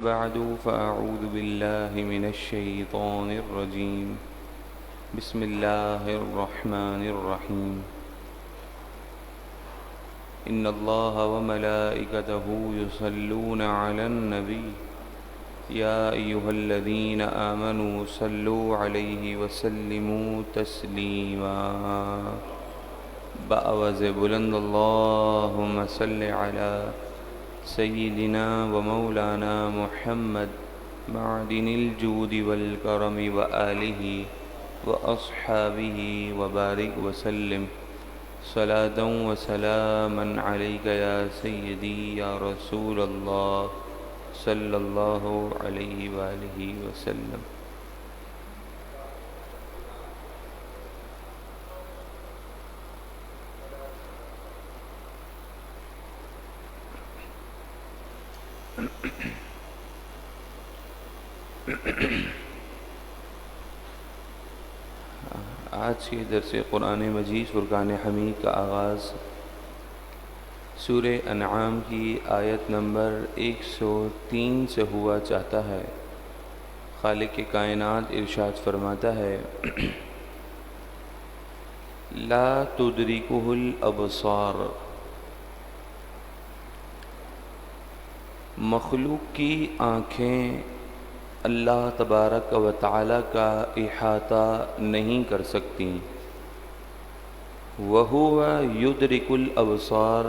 بعد فأعوذ بالله من الشيطان الرجيم بسم الله الرحمن الرحيم إن الله وملائكته يصلون على النبي يا أيها الذين آمنوا صلوا عليه وسلموا تسليما بآواز بلند اللهم صل على سيدنا ومولانا محمد معدن الجود والكرم وآله وأصحابه وبارك وسلم صلاة وسلاما عليك يا سيدي يا رسول الله صلى الله عليه وآله وسلم. آج کے درس قرآن مجید فرقان حمید کا آغاز سورہ انعام کی آیت نمبر 103 سے ہوا چاہتا ہے. خالق کائنات ارشاد فرماتا ہے لا تدرکہ الابصار، مخلوق کی آنکھیں اللہ تبارک و تعالی کا احاطہ نہیں کر سکتی. وَهُوَ يُدْرِكُ الْأَبْصَارَ،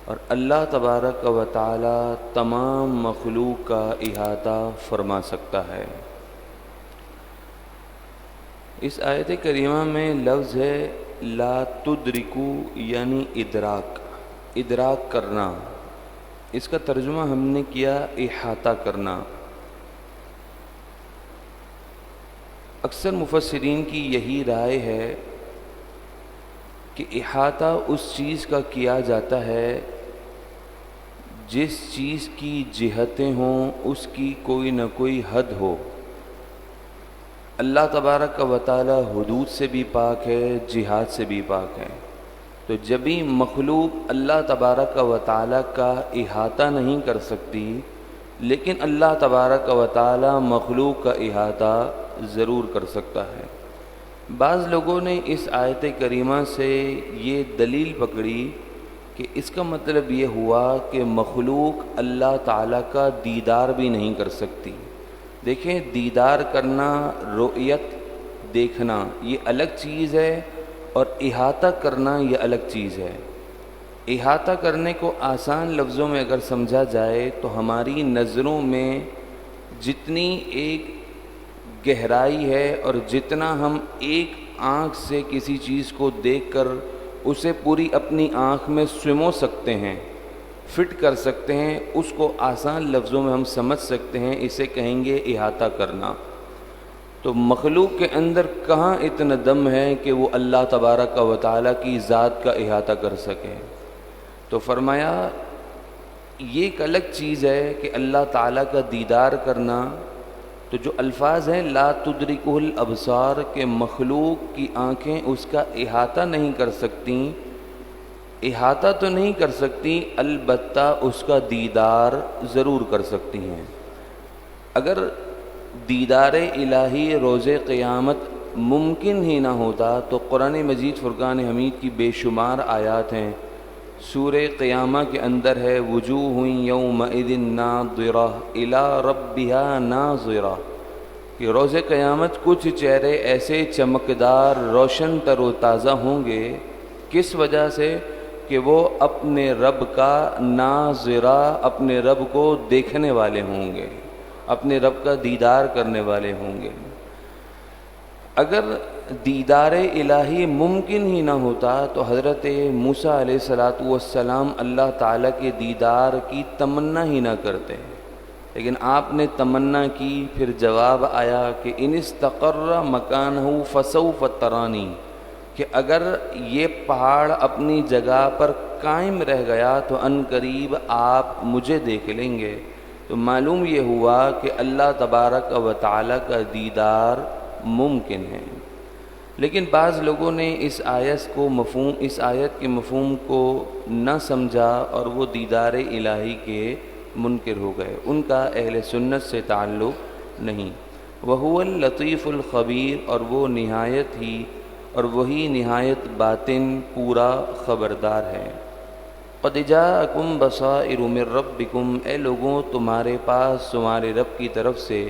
اور اللہ تبارک و تعالی تمام مخلوق کا احاطہ فرما سکتا ہے. اس آیت کریمہ میں لفظ ہے لا تدرکو، یعنی ادراک کرنا. اس کا ترجمہ ہم نے کیا احاطہ کرنا. اکثر مفسرین کی یہی رائے ہے کہ احاطہ اس چیز کا کیا جاتا ہے جس چیز کی جہتیں ہوں اس کی کوئی نہ کوئی حد ہو. اللہ تبارک و تعالی حدود سے بھی پاک ہے، جہات سے بھی پاک ہے. تو جبھی مخلوق اللہ تبارک و تعالی کا احاطہ نہیں کر سکتی، لیکن اللہ تبارک و تعالی مخلوق کا احاطہ ضرور کر سکتا ہے. بعض لوگوں نے اس آیت کریمہ سے یہ دلیل پکڑی کہ اس کا مطلب یہ ہوا کہ مخلوق اللہ تعالیٰ کا دیدار بھی نہیں کر سکتی. دیکھیں، دیدار کرنا، رؤیت دیکھنا یہ الگ چیز ہے، اور احاطہ کرنا یہ الگ چیز ہے. احاطہ کرنے کو آسان لفظوں میں اگر سمجھا جائے تو ہماری نظروں میں جتنی ایک گہرائی ہے اور جتنا ہم ایک آنکھ سے کسی چیز کو دیکھ کر اسے پوری اپنی آنکھ میں سمو سکتے ہیں، فٹ کر سکتے ہیں، اس کو آسان لفظوں میں ہم سمجھ سکتے ہیں. اسے کہیں گے احاطہ کرنا. تو مخلوق کے اندر کہاں اتنا دم ہے کہ وہ اللہ تبارک و تعالیٰ کی ذات کا احاطہ کر سکے. تو فرمایا یہ ایک الگ چیز ہے کہ اللہ تعالیٰ کا دیدار کرنا. تو جو الفاظ ہیں لا تدرکہ الابصار، کہ مخلوق کی آنکھیں اس کا احاطہ نہیں کر سکتی، احاطہ تو نہیں کر سکتی البتہ اس کا دیدار ضرور کر سکتی ہیں. اگر دیدار الہی روز قیامت ممکن ہی نہ ہوتا تو قرآن مجید فرقان حمید کی بے شمار آیات ہیں. سورہ قیامہ کے اندر ہے وجوہ یومئذ ناظرہ الی ربہا ناظرہ، کہ روز قیامت کچھ چہرے ایسے چمکدار، روشن تر و تازہ ہوں گے. کس وجہ سے؟ کہ وہ اپنے رب کا ناظرہ، اپنے رب کو دیکھنے والے ہوں گے، اپنے رب کا دیدار کرنے والے ہوں گے. اگر دیدار الہی ممکن ہی نہ ہوتا تو حضرت موسیٰ علیہ السلام اللہ تعالیٰ کے دیدار کی تمنا ہی نہ کرتے. لیکن آپ نے تمنا کی، پھر جواب آیا کہ ان استقر مکانہ فسوف ترانی، کہ اگر یہ پہاڑ اپنی جگہ پر قائم رہ گیا تو ان قریب آپ مجھے دیکھ لیں گے. تو معلوم یہ ہوا کہ اللہ تبارک و تعالیٰ کا دیدار ممکن ہے. لیکن بعض لوگوں نے اس آیت کے مفہوم کو نہ سمجھا اور وہ دیدار الہی کے منکر ہو گئے، ان کا اہل سنت سے تعلق نہیں۔ وہو اللطیف الخبیر، اور وہ نہایت ہی اور وہی نہایت باطن پورا خبردار ہے۔ قد جاءکم بصائر من ربکم، اے لوگوں تمہارے پاس تمہارے رب کی طرف سے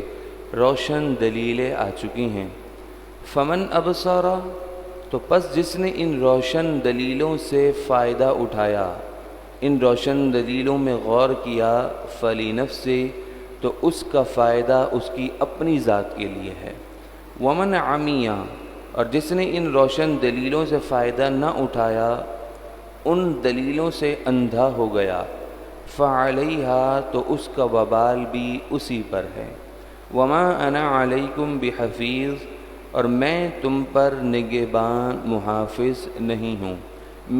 روشن دلیلیں آ چکی ہیں۔ فمن ابصر، تو پس جس نے ان روشن دلیلوں سے فائدہ اٹھایا، ان روشن دلیلوں میں غور کیا، فلنفسہ، تو اس کا فائدہ اس کی اپنی ذات کے لیے ہے۔ ومن عمی، اور جس نے ان روشن دلیلوں سے فائدہ نہ اٹھایا، ان دلیلوں سے اندھا ہو گیا، فعلیہا، تو اس کا وبال بھی اسی پر ہے۔ وما انا علیکم بحفیظ، اور میں تم پر نگہبان محافظ نہیں ہوں۔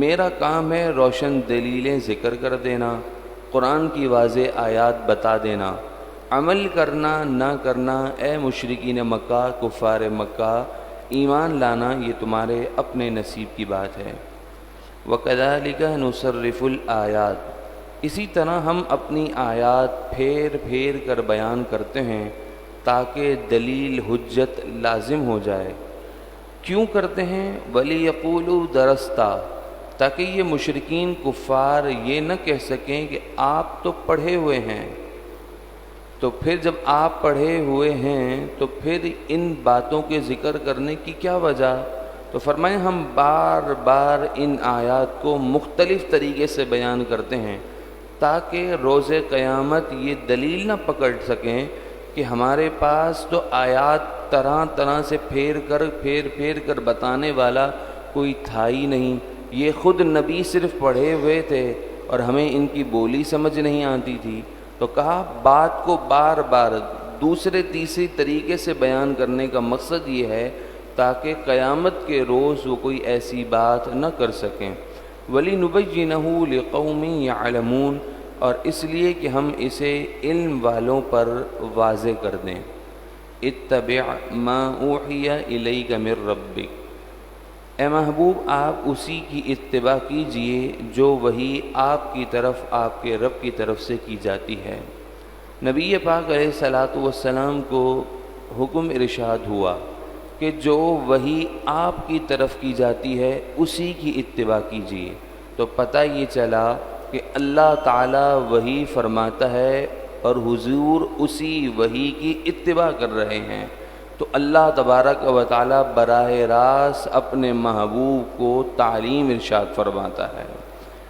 میرا کام ہے روشن دلیلیں ذکر کر دینا، قرآن کی واضح آیات بتا دینا، عمل کرنا نہ کرنا، اے مشرکین مکہ، کفار مکہ، ایمان لانا یہ تمہارے اپنے نصیب کی بات ہے۔ وَكَذَلِكَ نُصَرِّفُ الْآيَاتِ، اسی طرح ہم اپنی آیات پھیر پھیر کر بیان کرتے ہیں تاکہ دلیل حجت لازم ہو جائے۔ کیوں کرتے ہیں؟ وَلِيَقُولُوا دَرَسْتَ، تاکہ یہ مشرکین کفار یہ نہ کہہ سکیں کہ آپ تو پڑھے ہوئے ہیں، تو پھر جب آپ پڑھے ہوئے ہیں تو پھر ان باتوں کے ذکر کرنے کی کیا وجہ؟ تو فرمائیں ہم بار بار ان آیات کو مختلف طریقے سے بیان کرتے ہیں تاکہ روز قیامت یہ دلیل نہ پکڑ سکیں کہ ہمارے پاس تو آیات طرح طرح سے پھیر کر بتانے والا کوئی تھا ہی نہیں، یہ خود نبی صرف پڑھے ہوئے تھے اور ہمیں ان کی بولی سمجھ نہیں آتی تھی۔ تو کہا بات کو بار بار دوسرے تیسری طریقے سے بیان کرنے کا مقصد یہ ہے تاکہ قیامت کے روز وہ کوئی ایسی بات نہ کر سکیں۔ وَلِنُبَيِّنَهُ لِقَوْمٍ يَعْلَمُونَ، اور اس لیے کہ ہم اسے علم والوں پر واضح کر دیں۔ اتَّبِعْ مَا أُوحِيَ إِلَيْكَ مِن رَّبِّكَ، اے محبوب آپ اسی کی اتباع کیجئے جو وحی آپ کی طرف آپ کے رب کی طرف سے کی جاتی ہے۔ نبی پاک علیہ الصلوۃ والسلام کو حکم ارشاد ہوا کہ جو وحی آپ کی طرف کی جاتی ہے اسی کی اتباع کیجیے، تو پتہ یہ چلا کہ اللہ تعالیٰ وحی فرماتا ہے اور حضور اسی وحی کی اتباع کر رہے ہیں، تو اللہ تبارک و تعالیٰ براہ راست اپنے محبوب کو تعلیم ارشاد فرماتا ہے۔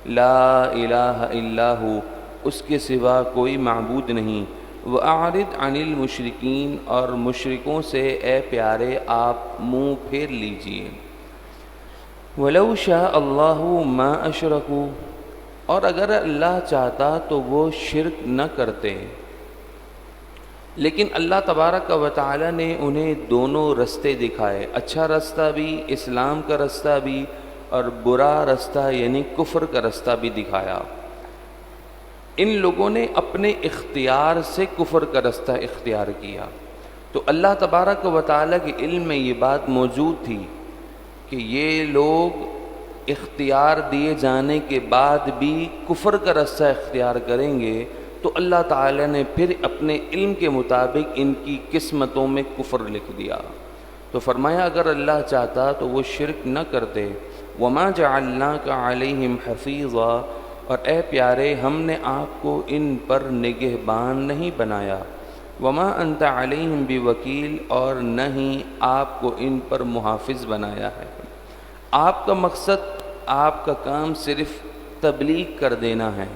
لا الہ الا ہو، اس کے سوا کوئی معبود نہیں۔ وَأَعْرِضْ عَنِ الْمُشْرِكِينَ، اور مشرکوں سے اے پیارے آپ منہ پھیر لیجئے۔ وَلَوْ شَاءَ اللَّهُ مَا أَشْرَكُوا، اور اگر اللہ چاہتا تو وہ شرک نہ کرتے، لیکن اللہ تبارک و تعالی نے انہیں دونوں رستے دکھائے، اچھا رستہ بھی اسلام کا رستہ بھی اور برا رستہ یعنی کفر کا رستہ بھی دکھایا۔ ان لوگوں نے اپنے اختیار سے کفر کا رستہ اختیار کیا، تو اللہ تبارک و تعالیٰ کے علم میں یہ بات موجود تھی کہ یہ لوگ اختیار دیے جانے کے بعد بھی کفر کا رستہ اختیار کریں گے، تو اللہ تعالیٰ نے پھر اپنے علم کے مطابق ان کی قسمتوں میں کفر لکھ دیا۔ تو فرمایا اگر اللہ چاہتا تو وہ شرک نہ کرتے۔ وما جعلناک علیہم حفیظا، اور اے پیارے ہم نے آپ کو ان پر نگہبان نہیں بنایا۔ وما انت علیہم بوکیل، اور نہ ہی آپ کو ان پر محافظ بنایا ہے۔ آپ کا مقصد، آپ کا کام صرف تبلیغ کر دینا ہے،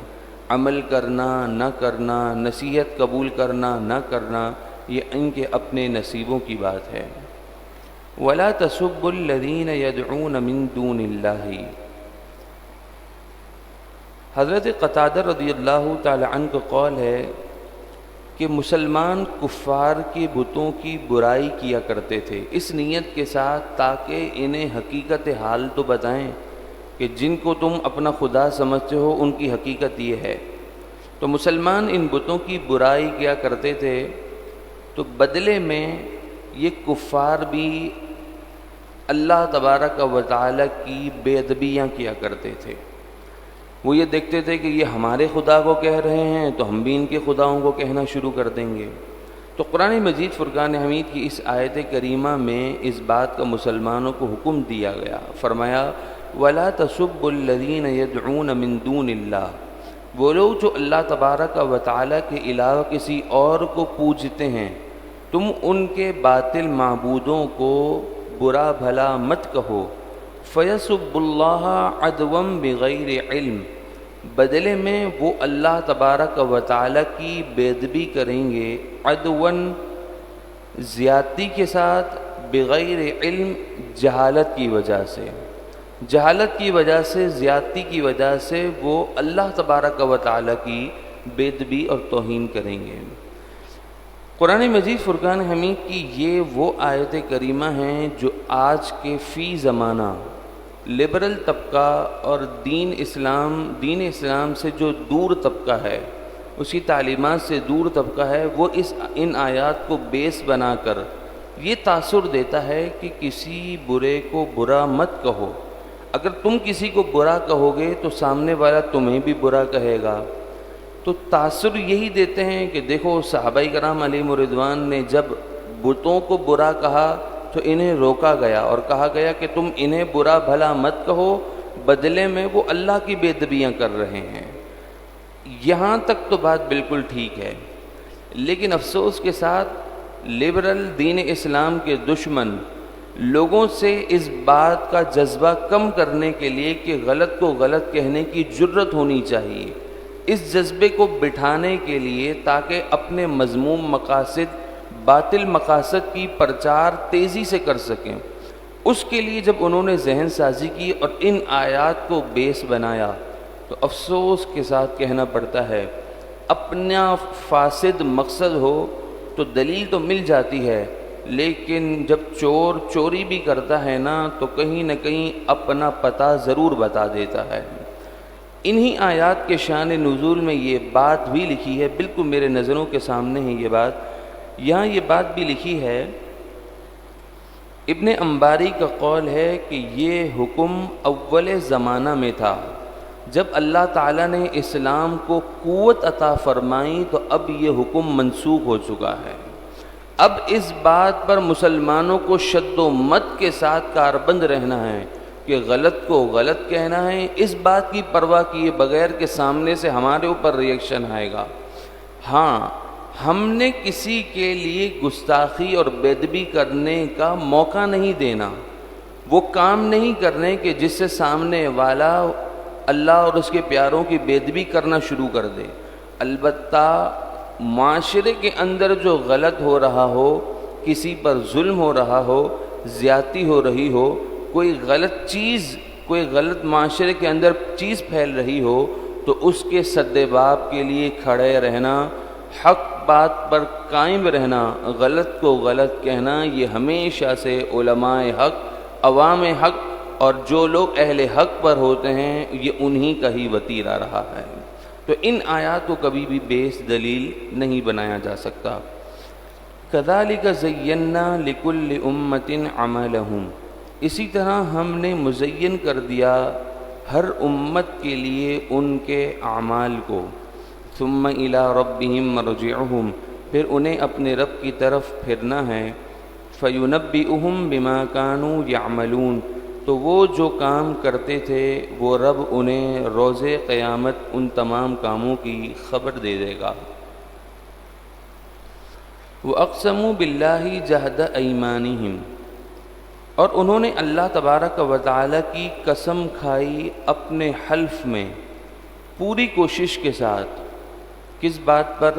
عمل کرنا نہ کرنا، نصیحت قبول کرنا نہ کرنا، یہ ان کے اپنے نصیبوں کی بات ہے۔ وَلَا تَسُبُّوا الَّذِينَ يَدْعُونَ مِن دُونِ اللَّهِ، حضرت قتادہ رضی اللہ تعالی عنہ کا قول ہے کہ مسلمان کفار کے بتوں کی برائی کیا کرتے تھے اس نیت کے ساتھ تاکہ انہیں حقیقت حال تو بتائیں کہ جن کو تم اپنا خدا سمجھتے ہو ان کی حقیقت یہ ہے۔ تو مسلمان ان بتوں کی برائی کیا کرتے تھے، تو بدلے میں یہ کفار بھی اللہ تبارک و تعالی کی بے ادبیاں کیا کرتے تھے۔ وہ یہ دیکھتے تھے کہ یہ ہمارے خدا کو کہہ رہے ہیں تو ہم بھی ان کے خداؤں کو کہنا شروع کر دیں گے۔ تو قرآن مجید فرقان حمید کی اس آیت کریمہ میں اس بات کا مسلمانوں کو حکم دیا گیا، فرمایا وَلَا تَسُبُّوا الَّذِينَ يَدْعُونَ مِن دُونِ اللَّهِ، وہ لوگ جو اللہ تبارک و تعالیٰ کے علاوہ کسی اور کو پوجتے ہیں، تم ان کے باطل معبودوں کو برا بھلا مت کہو، فَيَسُبُّ اللَّهَ عَدْوًا بِغَيْرِ علم، بدلے میں وہ اللہ تبارک و تعالیٰ کی بے ادبی کریں گے، عدوًا زیادتی کے ساتھ، بغیر علم جہالت کی وجہ سے، جہالت کی وجہ سے، زیادتی کی وجہ سے وہ اللہ تبارک و تعالیٰ کی بے ادبی اور توہین کریں گے۔ قرآن مجید فرقان حمید کی یہ وہ آیت کریمہ ہیں جو آج کے فی زمانہ لبرل طبقہ اور دین اسلام سے جو دور طبقہ ہے، اس کی تعلیمات سے دور طبقہ ہے، وہ ان آیات کو بیس بنا کر یہ تاثر دیتا ہے کہ کسی برے کو برا مت کہو، اگر تم کسی کو برا کہو گے تو سامنے والا تمہیں بھی برا کہے گا۔ تو تاثر یہی دیتے ہیں کہ دیکھو صحابہ کرام علیہم رضوان نے جب بتوں کو برا کہا تو انہیں روکا گیا اور کہا گیا کہ تم انہیں برا بھلا مت کہو، بدلے میں وہ اللہ کی بے ادبیاں کر رہے ہیں۔ یہاں تک تو بات بالکل ٹھیک ہے، لیکن افسوس کے ساتھ لبرل دین اسلام کے دشمن لوگوں سے اس بات کا جذبہ کم کرنے کے لیے کہ غلط کو غلط کہنے کی جرت ہونی چاہیے، اس جذبے کو بٹھانے کے لیے تاکہ اپنے مذموم مقاصد، باطل مقاصد کی پرچار تیزی سے کر سکیں، اس کے لیے جب انہوں نے ذہن سازی کی اور ان آیات کو بیس بنایا تو افسوس کے ساتھ کہنا پڑتا ہے اپنا فاسد مقصد ہو تو دلیل تو مل جاتی ہے، لیکن جب چور چوری بھی کرتا ہے نا تو کہیں نہ کہیں اپنا پتہ ضرور بتا دیتا ہے۔ انہی آیات کے شان نزول میں یہ بات بھی لکھی ہے، بالکل میرے نظروں کے سامنے ہے یہ بات، یہاں یہ بات بھی لکھی ہے، ابن انباری کا قول ہے کہ یہ حکم اول زمانہ میں تھا، جب اللہ تعالیٰ نے اسلام کو قوت عطا فرمائی تو اب یہ حکم منسوخ ہو چکا ہے، اب اس بات پر مسلمانوں کو شد و مت کے ساتھ کاربند رہنا ہے کہ غلط کو غلط کہنا ہے، اس بات کی پرواہ کیے بغیر کہ سامنے سے ہمارے اوپر ریئیکشن آئے گا۔ ہاں، ہم نے کسی کے لیے گستاخی اور بے ادبی کرنے کا موقع نہیں دینا، وہ کام نہیں کرنے کہ جس سے سامنے والا اللہ اور اس کے پیاروں کی بے ادبی کرنا شروع کر دے۔ البتہ معاشرے کے اندر جو غلط ہو رہا ہو، کسی پر ظلم ہو رہا ہو، زیادتی ہو رہی ہو، کوئی غلط معاشرے کے اندر چیز پھیل رہی ہو تو اس کے سد باب کے لیے کھڑے رہنا، حق بات پر قائم رہنا، غلط کو غلط کہنا، یہ ہمیشہ سے علماء حق، عوام حق اور جو لوگ اہل حق پر ہوتے ہیں یہ انہی کا ہی وتیرہ رہا ہے۔ تو ان آیات کو کبھی بھی بیس دلیل نہیں بنایا جا سکتا۔ کذالک زینا لکل امت عملہم، اسی طرح ہم نے مزین کر دیا ہر امت کے لیے ان کے اعمال کو، ثم الی ربہم مرجعہم، پھر انہیں اپنے رب کی طرف پھرنا ہے، فینبئہم بما کانوا یعملون، تو وہ جو کام کرتے تھے وہ رب انہیں روز قیامت ان تمام کاموں کی خبر دے دے گا۔ وَأَقْسَمُوا بِاللَّهِ جَهْدَ أَيْمَانِهِمْ، اور انہوں نے اللہ تبارک و تعالیٰ کی قسم کھائی اپنے حلف میں پوری کوشش کے ساتھ، کس بات پر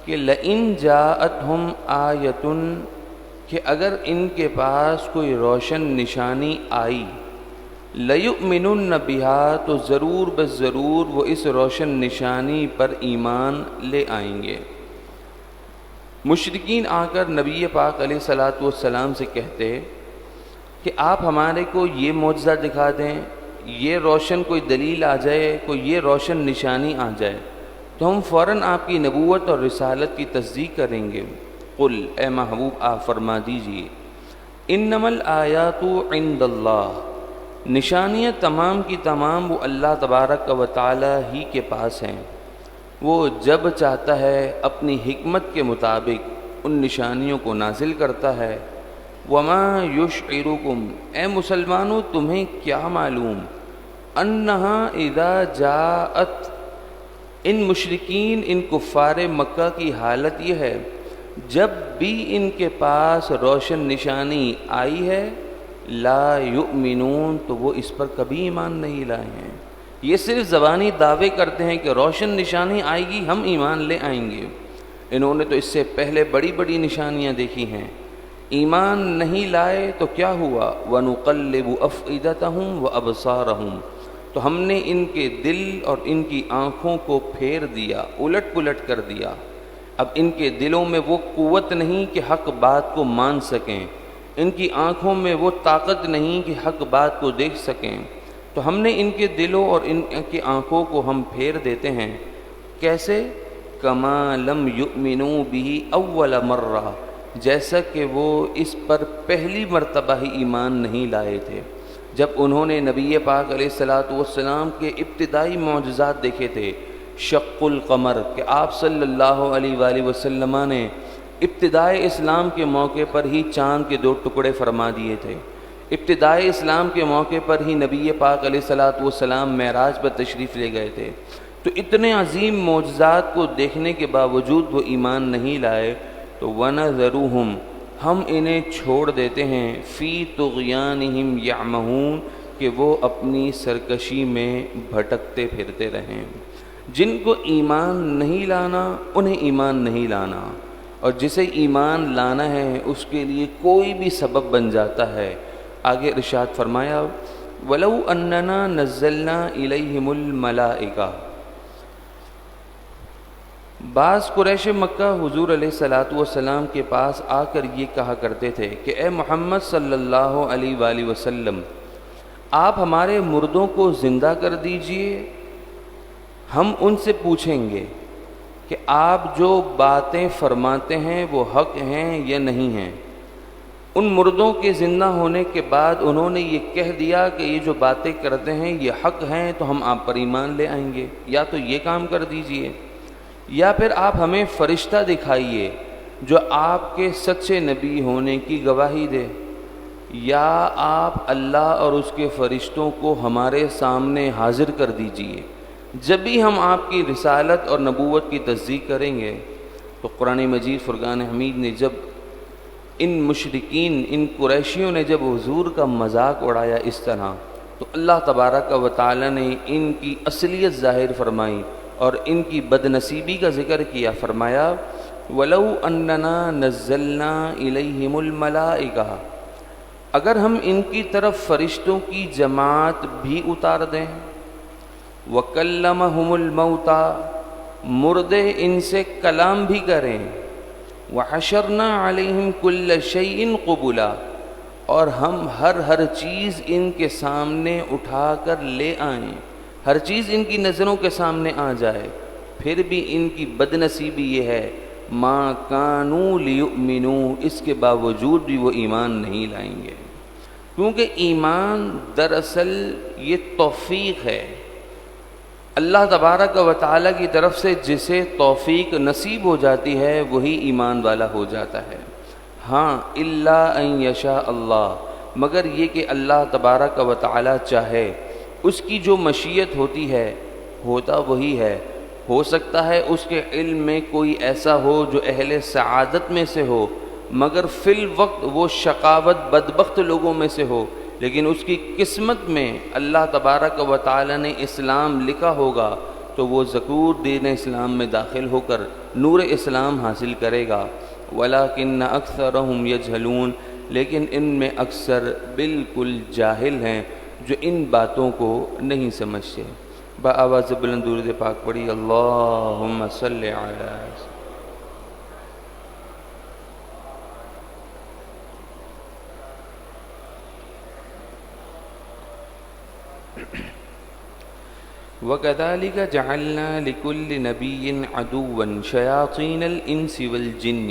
کہ لئن جاءتہم آیۃ، کہ اگر ان کے پاس کوئی روشن نشانی آئی، لَيُؤْمِنُنَّ بِهَا، تو ضرور بس ضرور وہ اس روشن نشانی پر ایمان لے آئیں گے۔ مشرکین آ کر نبی پاک علیہ الصلاۃ والسلام سے کہتے کہ آپ ہمارے کو یہ معجزہ دکھا دیں، یہ روشن کوئی دلیل آ جائے، کوئی یہ روشن نشانی آ جائے تو ہم فوراً آپ کی نبوت اور رسالت کی تصدیق کریں گے۔ قل، اے محبوب آپ فرما دیجئے، انما الآیات عند اللہ، نشانیاں تمام کی تمام وہ اللہ تبارک و تعالی ہی کے پاس ہیں۔ وہ جب چاہتا ہے اپنی حکمت کے مطابق ان نشانیوں کو نازل کرتا ہے۔ وما یشعرکم، اے مسلمانوں تمہیں کیا معلوم، انہا اذا جاءت، ان مشرکین ان کفار مکہ کی حالت یہ ہے جب بھی ان کے پاس روشن نشانی آئی ہے، لا یؤمنون، تو وہ اس پر کبھی ایمان نہیں لائے ہیں۔ یہ صرف زبانی دعوے کرتے ہیں کہ روشن نشانی آئے گی ہم ایمان لے آئیں گے۔ انہوں نے تو اس سے پہلے بڑی بڑی نشانیاں دیکھی ہیں، ایمان نہیں لائے تو کیا ہوا؟ وَنُقَلِّبُ أَفْئِدَتَهُمْ وَأَبْصَارَهُمْ، تو ہم نے ان کے دل اور ان کی آنکھوں کو پھیر دیا، الٹ پلٹ کر دیا۔ اب ان کے دلوں میں وہ قوت نہیں کہ حق بات کو مان سکیں، ان کی آنکھوں میں وہ طاقت نہیں کہ حق بات کو دیکھ سکیں، تو ہم نے ان کے دلوں اور ان کی آنکھوں کو ہم پھیر دیتے ہیں۔ کیسے؟ کما لم یؤمنوا بہ اول مرہ، جیسا کہ وہ اس پر پہلی مرتبہ ہی ایمان نہیں لائے تھے، جب انہوں نے نبی پاک علیہ السلام کے ابتدائی معجزات دیکھے تھے۔ شق القمر، کہ آپ صلی اللہ علیہ وآلہ وسلم نے ابتدائی اسلام کے موقع پر ہی چاند کے 2 ٹکڑے فرما دیے تھے، ابتدائی اسلام کے موقع پر ہی نبی پاک علیہ السلام معراج پر تشریف لے گئے تھے۔ تو اتنے عظیم معجزات کو دیکھنے کے باوجود وہ ایمان نہیں لائے، تو وَنَذَرُهُمْ، ہم انہیں چھوڑ دیتے ہیں، فی طغیانہم یعمہون، کہ وہ اپنی سرکشی میں بھٹکتے پھرتے رہیں۔ جن کو ایمان نہیں لانا انہیں ایمان نہیں لانا، اور جسے ایمان لانا ہے اس کے لیے کوئی بھی سبب بن جاتا ہے۔ آگے ارشاد فرمایا وَلَوْ أَنَّنَا نَزَّلْنَا إِلَيْهِمُ الْمَلَائِكَةَ، بعض قریش مکہ حضور علیہ السلام کے پاس آ کر یہ کہا کرتے تھے کہ اے محمد صلی اللہ علیہ وآلہ وسلم، آپ ہمارے مردوں کو زندہ کر دیجئے، ہم ان سے پوچھیں گے کہ آپ جو باتیں فرماتے ہیں وہ حق ہیں یا نہیں ہیں۔ ان مردوں کے زندہ ہونے کے بعد انہوں نے یہ کہہ دیا کہ یہ جو باتیں کرتے ہیں یہ حق ہیں، تو ہم آپ پر ایمان لے آئیں گے، یا تو یہ کام کر دیجئے، یا پھر آپ ہمیں فرشتہ دکھائیے جو آپ کے سچے نبی ہونے کی گواہی دے، یا آپ اللہ اور اس کے فرشتوں کو ہمارے سامنے حاضر کر دیجئے، جب بھی ہم آپ کی رسالت اور نبوت کی تصدیق کریں گے۔ تو قرآن مجید فرقان حمید نے جب ان مشرکین، ان قریشیوں نے جب حضور کا مذاق اڑایا اس طرح، تو اللہ تبارک و تعالی نے ان کی اصلیت ظاہر فرمائی اور ان کی بد نصیبی کا ذکر کیا۔ فرمایا وَلَوْ أَنَّنَا نَزَّلْنَا إِلَيْهِمُ الْمَلَائِكَةَ، اگر ہم ان کی طرف فرشتوں کی جماعت بھی اتار دیں، وَكَلَّمَهُمُ الْمَوْتَى، مردے ان سے کلام بھی کریں، وَحَشَرْنَا عَلَيْهِمْ كُلَّ شَيْءٍ قُبُلًا، اور ہم ہر چیز ان کے سامنے اٹھا کر لے آئیں، ہر چیز ان کی نظروں کے سامنے آ جائے، پھر بھی ان کی بد نصیبی یہ ہے مَا كَانُوا لِيُؤْمِنُوا، اس کے باوجود بھی وہ ایمان نہیں لائیں گے، کیونکہ ایمان دراصل یہ توفیق ہے، اللہ تبارک و تعالیٰ کی طرف سے جسے توفیق نصیب ہو جاتی ہے وہی ایمان والا ہو جاتا ہے۔ ہاں الا ان یشاء اللہ، مگر یہ کہ اللہ تبارک و تعالیٰ چاہے، اس کی جو مشیت ہوتی ہے ہوتا وہی ہے۔ ہو سکتا ہے اس کے علم میں کوئی ایسا ہو جو اہل سعادت میں سے ہو، مگر فی الوقت وہ شقاوت بدبخت لوگوں میں سے ہو، لیکن اس کی قسمت میں اللہ تبارک و تعالی نے اسلام لکھا ہوگا تو وہ ذکور دین اسلام میں داخل ہو کر نور اسلام حاصل کرے گا۔ وَلَٰكِنَّ أَكْثَرَهُمْ يَجْهَلُونَ، لیکن ان میں اکثر بالکل جاہل ہیں جو ان باتوں کو نہیں سمجھتے۔ بآواز بلند درود پاک پڑھی، اللہم صلی علی وَكَذَلِكَ جَعَلْنَا لِكُلِّ نَبِيٍّ عَدُوًّا شَيَاطِينَ الْإِنسِ وَالْجِنِّ،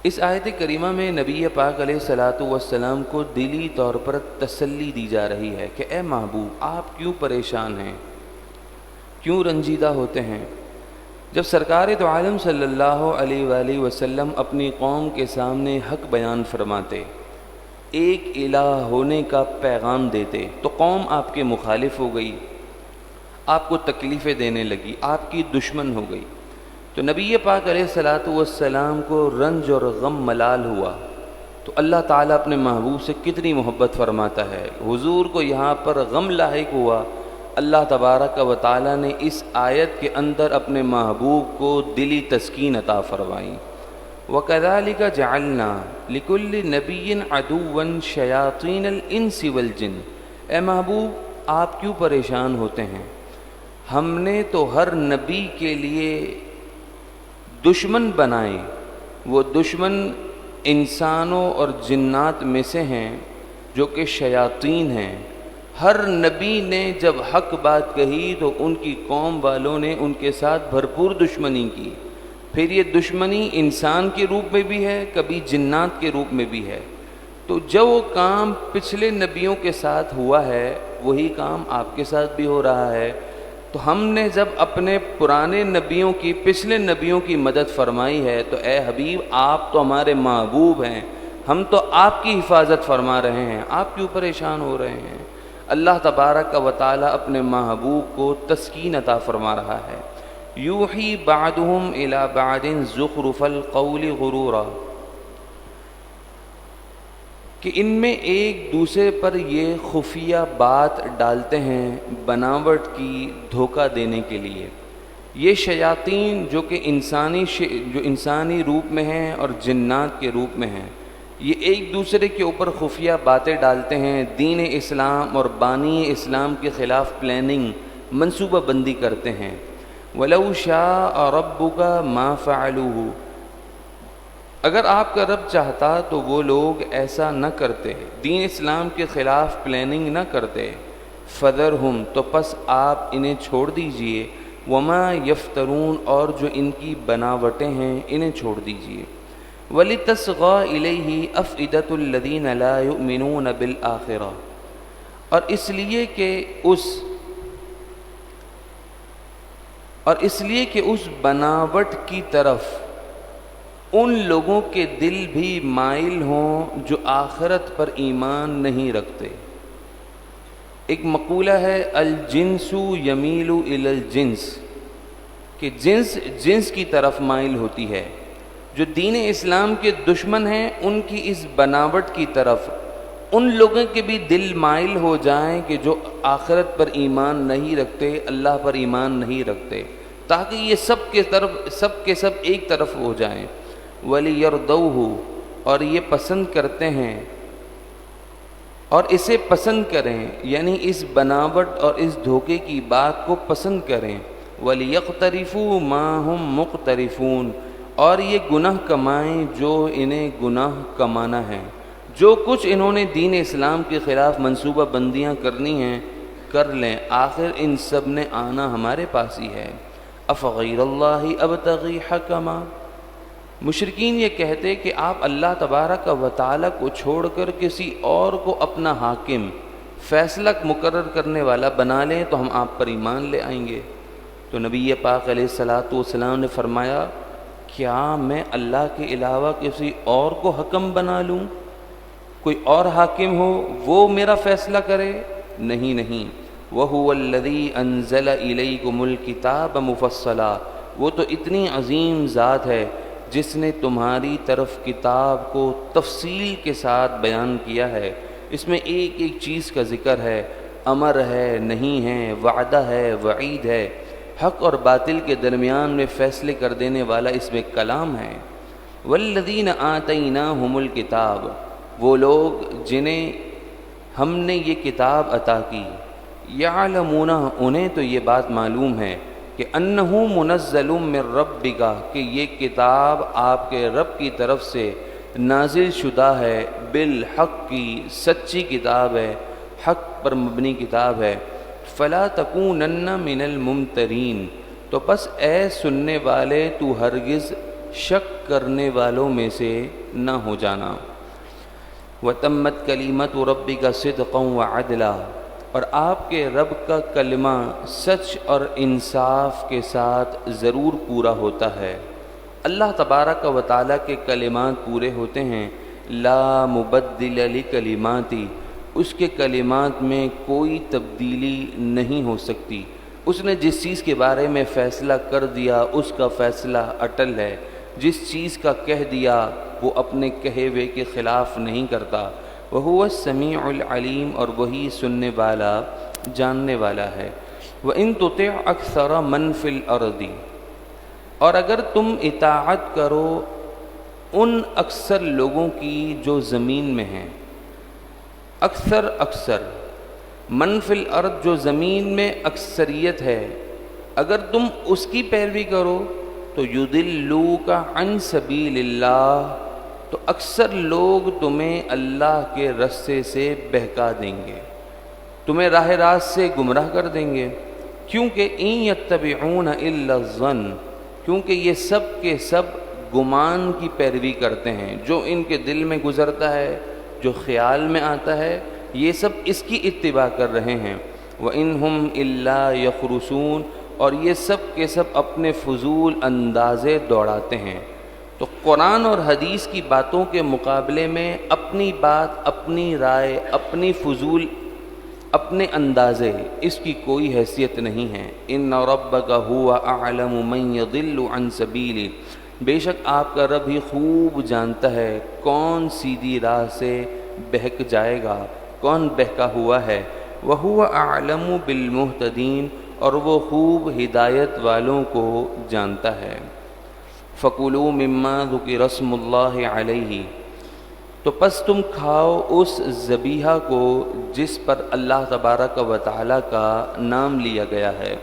اس آیت کریمہ میں نبی پاک علیہ الصلاۃ والسلام کو دلی طور پر تسلی دی جا رہی ہے کہ اے محبوب آپ کیوں پریشان ہیں، کیوں رنجیدہ ہوتے ہیں۔ جب سرکار تو عالم صلی اللہ علیہ وآلہ وسلم اپنی قوم کے سامنے حق بیان فرماتے، ایک الہ ہونے کا پیغام دیتے، تو قوم آپ کے مخالف ہو گئی، آپ کو تکلیفیں دینے لگی، آپ کی دشمن ہو گئی۔ تو نبی پاک علیہ الصلاۃ والسلام کو رنج اور غم ملال ہوا، تو اللہ تعالیٰ اپنے محبوب سے کتنی محبت فرماتا ہے، حضور کو یہاں پر غم لاحق ہوا، اللہ تبارک و تعالیٰ نے اس آیت کے اندر اپنے محبوب کو دلی تسکین عطا فرمائی۔ وَكَذَلِكَ جَعَلْنَا لِكُلِّ نَبِيٍّ عَدُوًّا شَيَاطِينَ الْإِنسِ وَالْجِنِّ۔ اے محبوب آپ کیوں پریشان ہوتے ہیں، ہم نے تو ہر نبی کے لیے دشمن بنائے، وہ دشمن انسانوں اور جنات میں سے ہیں جو کہ شیاطین ہیں۔ ہر نبی نے جب حق بات کہی تو ان کی قوم والوں نے ان کے ساتھ بھرپور دشمنی کی، پھر یہ دشمنی انسان کے روپ میں بھی ہے، کبھی جنات کے روپ میں بھی ہے۔ تو جو کام پچھلے نبیوں کے ساتھ ہوا ہے وہی کام آپ کے ساتھ بھی ہو رہا ہے۔ تو ہم نے جب اپنے پرانے نبیوں کی، پچھلے نبیوں کی مدد فرمائی ہے، تو اے حبیب آپ تو ہمارے محبوب ہیں، ہم تو آپ کی حفاظت فرما رہے ہیں، آپ کیوں پریشان ہو رہے ہیں۔ اللہ تبارک و تعالیٰ اپنے محبوب کو تسکین عطا فرما رہا ہے۔ یوحی بعضهم الی بعض زخرف القول غرورا، کہ ان میں ایک دوسرے پر یہ خفیہ بات ڈالتے ہیں بناوٹ کی، دھوکہ دینے کے لیے۔ یہ شیاطین جو کہ انسانی روپ میں ہیں اور جنات کے روپ میں ہیں، یہ ایک دوسرے کے اوپر خفیہ باتیں ڈالتے ہیں، دین اسلام اور بانی اسلام کے خلاف پلاننگ، منصوبہ بندی کرتے ہیں۔ وَلَوْ شَاءَ رَبُّكَ مَا فَعَلُوهُ، اگر آپ کا رب چاہتا تو وہ لوگ ایسا نہ کرتے، دین اسلام کے خلاف پلاننگ نہ کرتے۔ فَذَرْهُمْ، تو پس آپ انہیں چھوڑ دیجئے، وَمَا يَفْتَرُونَ، اور جو ان کی بناوٹیں ہیں انہیں چھوڑ دیجئے۔ وَلِتَصْغَىٰ إِلَيْهِ أَفْئِدَةُ الَّذِينَ لَا يُؤْمِنُونَ بِالْآخِرَةِ، اور اس لیے کہ اس بناوٹ کی طرف ان لوگوں کے دل بھی مائل ہوں جو آخرت پر ایمان نہیں رکھتے۔ ایک مقولہ ہے الجنس یمیل الی الجنس، کہ جنس کی طرف مائل ہوتی ہے۔ جو دین اسلام کے دشمن ہیں ان کی اس بناوٹ کی طرف ان لوگوں کے بھی دل مائل ہو جائیں کہ جو آخرت پر ایمان نہیں رکھتے، اللہ پر ایمان نہیں رکھتے، تاکہ یہ سب کے سب ایک طرف ہو جائیں۔ وَلِيَرْضَوْهُ، اور یہ پسند کرتے ہیں اور اسے پسند کریں، یعنی اس بناوٹ اور اس دھوکے کی بات کو پسند کریں۔ وَلِيَقْتَرِفُوا مَا هُمْ مُقْتَرِفُونَ، اور یہ گناہ کمائیں جو انہیں گناہ کمانا ہے۔ جو کچھ انہوں نے دین اسلام کے خلاف منصوبہ بندیاں کرنی ہیں کر لیں، آخر ان سب نے آنا ہمارے پاس ہی ہے۔ اَفَغَيْرَ اللَّهِ أَبْتَغِي حَكَمًا، مشرکین یہ کہتے کہ آپ اللہ تبارک و تعالیٰ کو چھوڑ کر کسی اور کو اپنا حاکم، فیصلہ مقرر کرنے والا بنا لیں تو ہم آپ پر ایمان لے آئیں گے۔ تو نبی پاک علیہ الصلاۃ والسلام نے فرمایا، کیا میں اللہ کے علاوہ کسی اور کو حکم بنا لوں، کوئی اور حاکم ہو وہ میرا فیصلہ کرے؟ نہیں نہیں، وَهُوَ الَّذِي أَنزَلَ إِلَيْكُمُ الْكِتَابَ مُفَصَّلًا، وہ تو اتنی عظیم ذات ہے جس نے تمہاری طرف کتاب کو تفصیل کے ساتھ بیان کیا ہے۔ اس میں ایک ایک چیز کا ذکر ہے، امر ہے، نہیں ہے، وعدہ ہے، وعید ہے، حق اور باطل کے درمیان میں فیصلے کر دینے والا اس میں کلام ہے۔ وَالَّذِينَ آتَيْنَاهُمُ الْكِتَابَ، وہ لوگ جنہیں ہم نے یہ کتاب عطا کی، یعلمون، انہیں تو یہ بات معلوم ہے کہ انہ منزل من ربک، کہ یہ کتاب آپ کے رب کی طرف سے نازل شدہ ہے، بالحق کی، سچی کتاب ہے، حق پر مبنی کتاب ہے۔ فلا تکونن من الممترین، تو بس اے سننے والے تو ہرگز شک کرنے والوں میں سے نہ ہو جانا۔ وَتَمَّتْ كَلِمَةُ رَبِّكَ صِدْقًا وَعَدْلًا، اور آپ کے رب کا کلمہ سچ اور انصاف کے ساتھ ضرور پورا ہوتا ہے۔ اللہ تبارک و تعالیٰ کے کلمات پورے ہوتے ہیں۔ لا مبدل لکلماتی، اس کے کلمات میں کوئی تبدیلی نہیں ہو سکتی۔ اس نے جس چیز کے بارے میں فیصلہ کر دیا اس کا فیصلہ اٹل ہے، جس چیز کا کہہ دیا وہ اپنے کہے ہوئے کے خلاف نہیں کرتا۔ وَهُوَ السَّمِيعُ الْعَلِيمُ، اور وہی سننے والا جاننے والا ہے۔ وَإِن تُطِعْ أَكْثَرَ مَنْ فِي الْأَرْضِ، اور اگر تم اطاعت کرو ان اکثر لوگوں کی جو زمین میں ہیں، اکثر من فی الارض، جو زمین میں اکثریت ہے، اگر تم اس کی پیروی کرو تو یضلوک عن سبیل اللہ، تو اکثر لوگ تمہیں اللہ کے رستے سے بہکا دیں گے، تمہیں راہ راست سے گمراہ کر دیں گے۔ کیونکہ ان یتبعون الا الظن، کیونکہ یہ سب کے سب گمان کی پیروی کرتے ہیں، جو ان کے دل میں گزرتا ہے، جو خیال میں آتا ہے، یہ سب اس کی اتباع کر رہے ہیں۔ وَإِنْ هُمْ إِلَّا يَخْرُصُونَ، اور یہ سب کے سب اپنے فضول اندازے دوڑاتے ہیں۔ تو قرآن اور حدیث کی باتوں کے مقابلے میں اپنی بات، اپنی رائے، اپنی فضول، اپنے اندازے، اس کی کوئی حیثیت نہیں ہے۔ إِنَّ رَبَّكَ هُوَ أَعْلَمُ مَن يَضِلُّ عَن سَبِيلِهِ، بے شک آپ کا رب ہی خوب جانتا ہے کون سیدھی راہ سے بہک جائے گا، کون بہکا ہوا ہے۔ وَهُوَ أَعْلَمُ بِالْمُهْتَدِينَ، اور وہ خوب ہدایت والوں کو جانتا ہے۔ فَكُلُوا مِمَّا ذُكِرَ اسْمُ اللَّهِ عَلَيْهِ، تو پس تم کھاؤ اس ذبیحہ کو جس پر اللہ تبارک و تعالیٰ کا نام لیا گیا ہے۔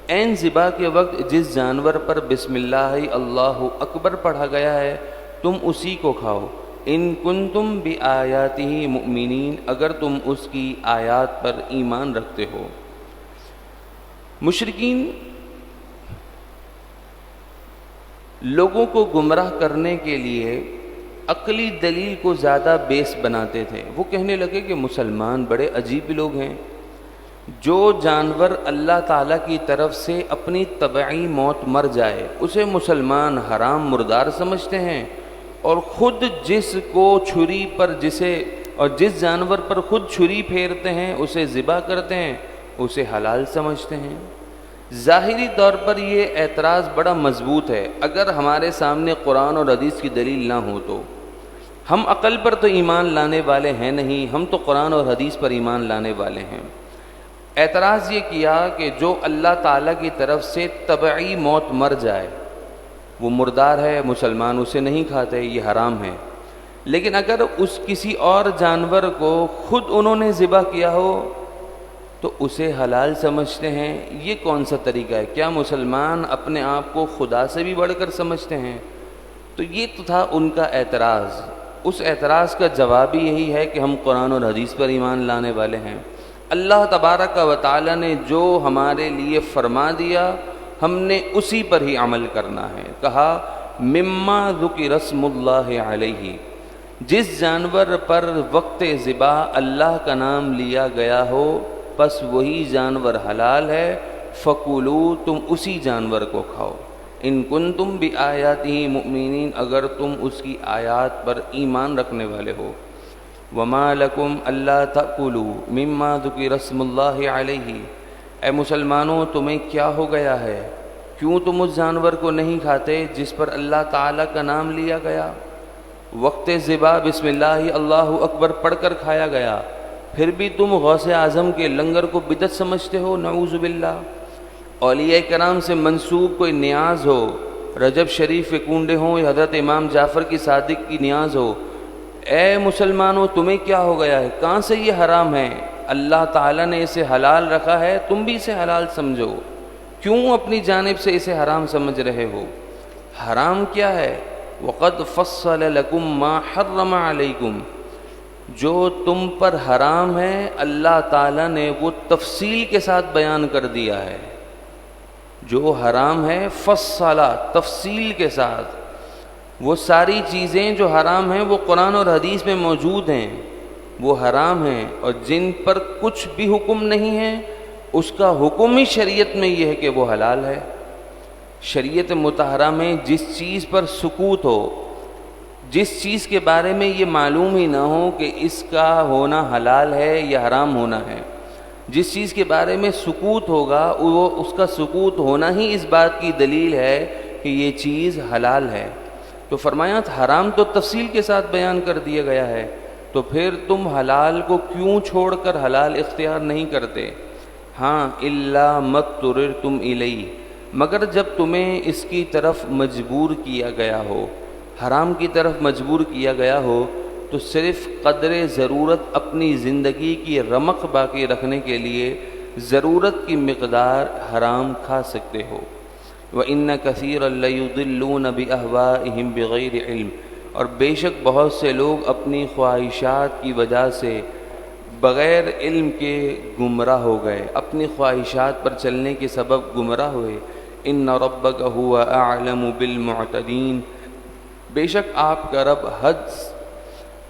عین ذبح کے وقت جس جانور پر بسم اللہ اللہ اکبر پڑھا گیا ہے تم اسی کو کھاؤ۔ ان کنتم بآیاتہ مؤمنین، اگر تم اس کی آیات پر ایمان رکھتے ہو۔ مشرکین لوگوں کو گمراہ کرنے کے لیے عقلی دلیل کو زیادہ بیس بناتے تھے۔ وہ کہنے لگے کہ مسلمان بڑے عجیب لوگ ہیں، جو جانور اللہ تعالیٰ کی طرف سے اپنی طبعی موت مر جائے اسے مسلمان حرام مردار سمجھتے ہیں، اور خود جس کو چھری پر جس جانور پر خود چھری پھیرتے ہیں اسے ذبح کرتے ہیں اسے حلال سمجھتے ہیں۔ ظاہری طور پر یہ اعتراض بڑا مضبوط ہے۔ اگر ہمارے سامنے قرآن اور حدیث کی دلیل نہ ہو تو ہم عقل پر تو ایمان لانے والے ہیں نہیں، ہم تو قرآن اور حدیث پر ایمان لانے والے ہیں۔ اعتراض یہ کیا کہ جو اللہ تعالیٰ کی طرف سے طبعی موت مر جائے وہ مردار ہے، مسلمان اسے نہیں کھاتے، یہ حرام ہے۔ لیکن اگر اس کسی اور جانور کو خود انہوں نے ذبح کیا ہو تو اسے حلال سمجھتے ہیں۔ یہ کون سا طریقہ ہے؟ کیا مسلمان اپنے آپ کو خدا سے بھی بڑھ کر سمجھتے ہیں؟ تو یہ تو تھا ان کا اعتراض۔ اس اعتراض کا جواب ہی یہی ہے کہ ہم قرآن اور حدیث پر ایمان لانے والے ہیں۔ اللہ تبارک و تعالیٰ نے جو ہمارے لیے فرما دیا ہم نے اسی پر ہی عمل کرنا ہے۔ کہا مما ذکر اسم اللہ علیہ، جس جانور پر وقت ذبح اللہ کا نام لیا گیا ہو بس وہی جانور حلال ہے۔ فَكُلُوا، تم اسی جانور کو کھاؤ۔ ان کنتم بآیاتہ مؤمنین، اگر تم اس کی آیات پر ایمان رکھنے والے ہو۔ وما لکم اللہ تأکلوا مما ذکر اسم اللہ علیہ، اے مسلمانوں تمہیں کیا ہو گیا ہے، کیوں تم اس جانور کو نہیں کھاتے جس پر اللہ تعالیٰ کا نام لیا گیا؟ وقت ذبح بسم اللہ اللہ اکبر پڑھ کر کھایا گیا، پھر بھی تم غوث اعظم کے لنگر کو بدعت سمجھتے ہو، نعوذ باللہ۔ اولیاء کرام سے منسوب کوئی نیاز ہو، رجب شریف کے کنڈے ہوں یا حضرت امام جعفر کی صادق کی نیاز ہو، اے مسلمانوں تمہیں کیا ہو گیا ہے، کہاں سے یہ حرام ہے؟ اللہ تعالیٰ نے اسے حلال رکھا ہے، تم بھی اسے حلال سمجھو، کیوں اپنی جانب سے اسے حرام سمجھ رہے ہو؟ حرام کیا ہے؟ وَقَدْ فَصَّلَ لَكُمْ مَا حَرَّمَ عَلَيْكُمْ، جو تم پر حرام ہے اللہ تعالیٰ نے وہ تفصیل کے ساتھ بیان کر دیا ہے۔ جو حرام ہے فصلہ، تفصیل کے ساتھ۔ وہ ساری چیزیں جو حرام ہیں وہ قرآن اور حدیث میں موجود ہیں، وہ حرام ہیں، اور جن پر کچھ بھی حکم نہیں ہے اس کا حکم ہی شریعت میں یہ ہے کہ وہ حلال ہے۔ شریعت مطہرہ میں جس چیز پر سکوت ہو، جس چیز کے بارے میں یہ معلوم ہی نہ ہو کہ اس کا ہونا حلال ہے یا حرام ہونا ہے، جس چیز کے بارے میں سکوت ہوگا وہ اس کا سکوت ہونا ہی اس بات کی دلیل ہے کہ یہ چیز حلال ہے۔ تو فرمایا حرام تو تفصیل کے ساتھ بیان کر دیا گیا ہے، تو پھر تم حلال کو کیوں چھوڑ کر حلال اختیار نہیں کرتے؟ ہاں الا مضطررتم الیہ، مگر جب تمہیں اس کی طرف مجبور کیا گیا ہو، حرام کی طرف مجبور کیا گیا ہو، تو صرف قدر ضرورت اپنی زندگی کی رمق باقی رکھنے کے لیے ضرورت کی مقدار حرام کھا سکتے ہو۔ وَإِنَّ كَثِيرًا لَيُضِلُّونَ بِأَهْوَائِهِمْ بِغَيْرِ عِلْمٍ، اور بے شک بہت سے لوگ اپنی خواہشات کی وجہ سے بغیر علم کے گمراہ ہو گئے، اپنی خواہشات پر چلنے کے سبب گمراہ ہوئے۔ ان ربک هو اعلم بالمعتدین، بے شک آپ کا رب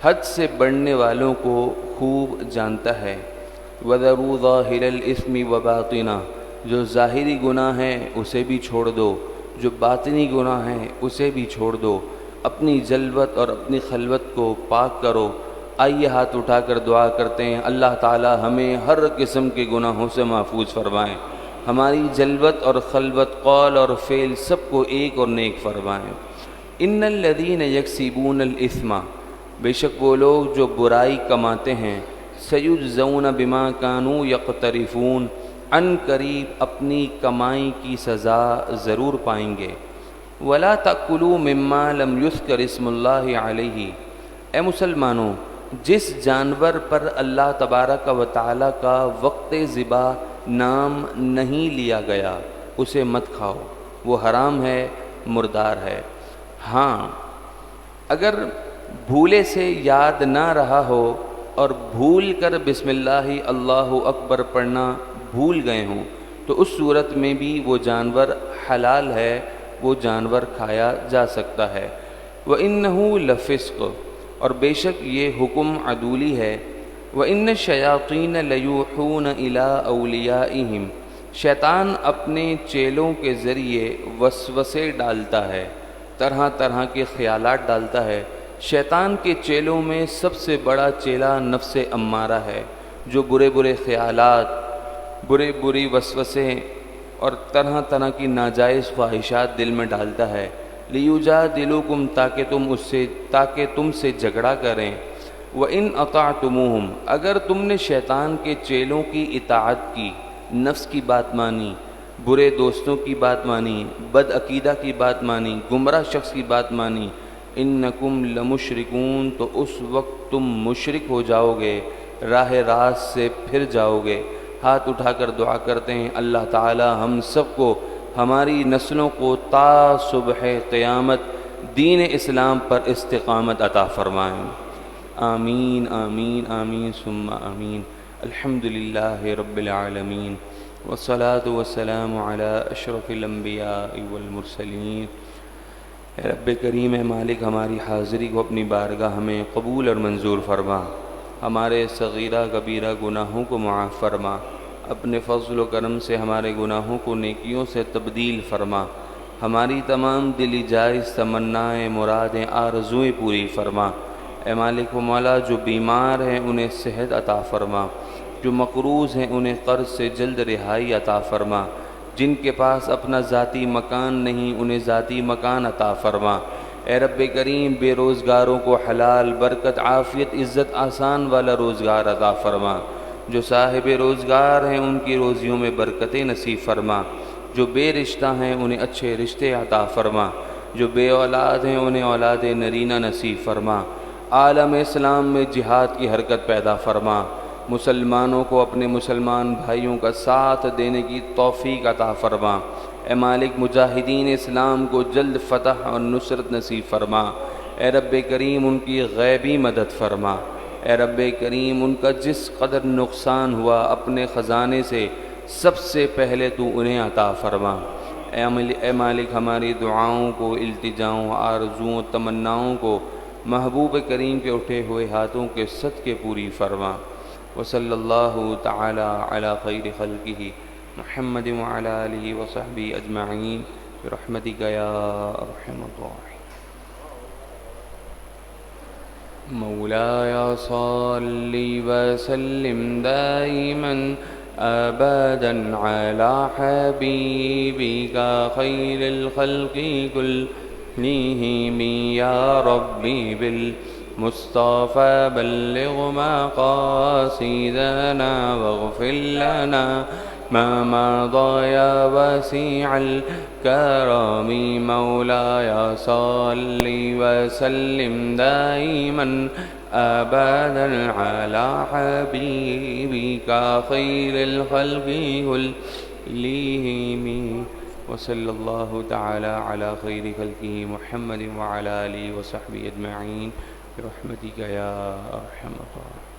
حد سے بڑھنے والوں کو خوب جانتا ہے۔ وَذَرُوا ظَاهِرَ الْإِثْمِ وَبَاطِنَهُ، جو ظاہری گناہ ہے اسے بھی چھوڑ دو، جو باطنی گناہ ہے اسے بھی چھوڑ دو، اپنی جلوت اور اپنی خلوت کو پاک کرو۔ آئیے ہاتھ اٹھا کر دعا کرتے ہیں، اللہ تعالی ہمیں ہر قسم کے گناہوں سے محفوظ فرمائیں، ہماری جلوت اور خلوت، قول اور فعل سب کو ایک اور نیک فرمائیں۔ ان الذین یکسبون الاثم، بے شک وہ لوگ جو برائی کماتے ہیں، سیجزون بما کانوا یقترفون، عن قریب اپنی کمائی کی سزا ضرور پائیں گے۔ ولا تأکلوا مما لم یذکر اسم اللہ علیہ، اے مسلمانوں جس جانور پر اللہ تبارک و تعالی کا وقت ذبح نام نہیں لیا گیا اسے مت کھاؤ، وہ حرام ہے، مردار ہے۔ ہاں اگر بھولے سے یاد نہ رہا ہو اور بھول کر بسم اللہ اللہ اکبر پڑھنا بھول گئے ہوں تو اس صورت میں بھی وہ جانور حلال ہے، وہ جانور کھایا جا سکتا ہے۔ وَإِنَّهُ لَفِسْقٌ، اور بے شک یہ حکم عدولی ہے۔ وَإِنَّ الشَّيَاطِينَ لَيُوحُونَ إِلَىٰ أَوْلِيَائِهِمْ، شیطان اپنے چیلوں کے ذریعے وسوسے ڈالتا ہے، طرح طرح کے خیالات ڈالتا ہے۔ شیطان کے چیلوں میں سب سے بڑا چیلا نفس امارہ ہے، جو برے برے خیالات، بری وسوسے اور طرح طرح کی ناجائز خواہشات دل میں ڈالتا ہے۔ لیجادلوکم، تاکہ تم سے جھگڑا کریں۔ وَإِنْ أَطَعْتُمُوهُمْ، اگر تم نے شیطان کے چیلوں کی اطاعت کی، نفس کی بات مانی، برے دوستوں کی بات مانی، بد عقیدہ کی بات مانی، گمراہ شخص کی بات مانی، انکم لمشرکون، تو اس وقت تم مشرک ہو جاؤ گے، راہ راست سے پھر جاؤ گے۔ ہاتھ اٹھا کر دعا کرتے ہیں، اللہ تعالی ہم سب کو، ہماری نسلوں کو تا صبح قیامت دین اسلام پر استقامت عطا فرمائیں۔ آمین آمین آمین ثم آمین۔ الحمدللہ رب العالمین، والصلاة والسلام علی اشرف الانبیاء والمرسلین۔ اے رب کریم، اے مالک، ہماری حاضری کو اپنی بارگاہ میں قبول اور منظور فرما، ہمارے صغیرہ کبیرہ گناہوں کو معاف فرما، اپنے فضل و کرم سے ہمارے گناہوں کو نیکیوں سے تبدیل فرما، ہماری تمام دلی جائز تمنائیں، مرادیں، آرزوئیں پوری فرما۔ اے مالک و مولا، جو بیمار ہیں انہیں صحت عطا فرما، جو مقروض ہیں انہیں قرض سے جلد رہائی عطا فرما، جن کے پاس اپنا ذاتی مکان نہیں انہیں ذاتی مکان عطا فرما۔ اے رب کریم، بے روزگاروں کو حلال، برکت، عافیت، عزت، آسان والا روزگار عطا فرما، جو صاحب روزگار ہیں ان کی روزیوں میں برکتیں نصیب فرما، جو بے رشتہ ہیں انہیں اچھے رشتے عطا فرما، جو بے اولاد ہیں انہیں اولاد نرینہ نصیب فرما۔ عالم اسلام میں جہاد کی حرکت پیدا فرما، مسلمانوں کو اپنے مسلمان بھائیوں کا ساتھ دینے کی توفیق عطا فرما۔ اے مالک، مجاہدین اسلام کو جلد فتح اور نصرت نصیب فرما۔ اے رب کریم، ان کی غیبی مدد فرما۔ اے رب کریم، ان کا جس قدر نقصان ہوا اپنے خزانے سے سب سے پہلے تو انہیں عطا فرما۔ اے مالک ہماری دعاؤں کو، التجاؤں، آرزوؤں، تمناؤں کو محبوب کریم کے اٹھے ہوئے ہاتھوں کے صدقے پوری فرما۔ وصلی اللہ تعالی علی خیر خلقہ محمد وعلی آلہ وصحبہ اجمعین برحمتک یا ارحم الراحمین۔ مولاي صل وسلم دائما أبدا على حبيبك خير الخلق كلهم يا ربي بالمصطفى بلغ مقاصدنا واغفر لنا ما مضى يا واسع الكرم مولاي صل وسلم دائما أبدا على حبيبك خير الخلق كلهم وصلى الله تعالى على خير خلقه محمد وعلى آله وصحبه أجمعين برحمتك يا أرحم الراحمين۔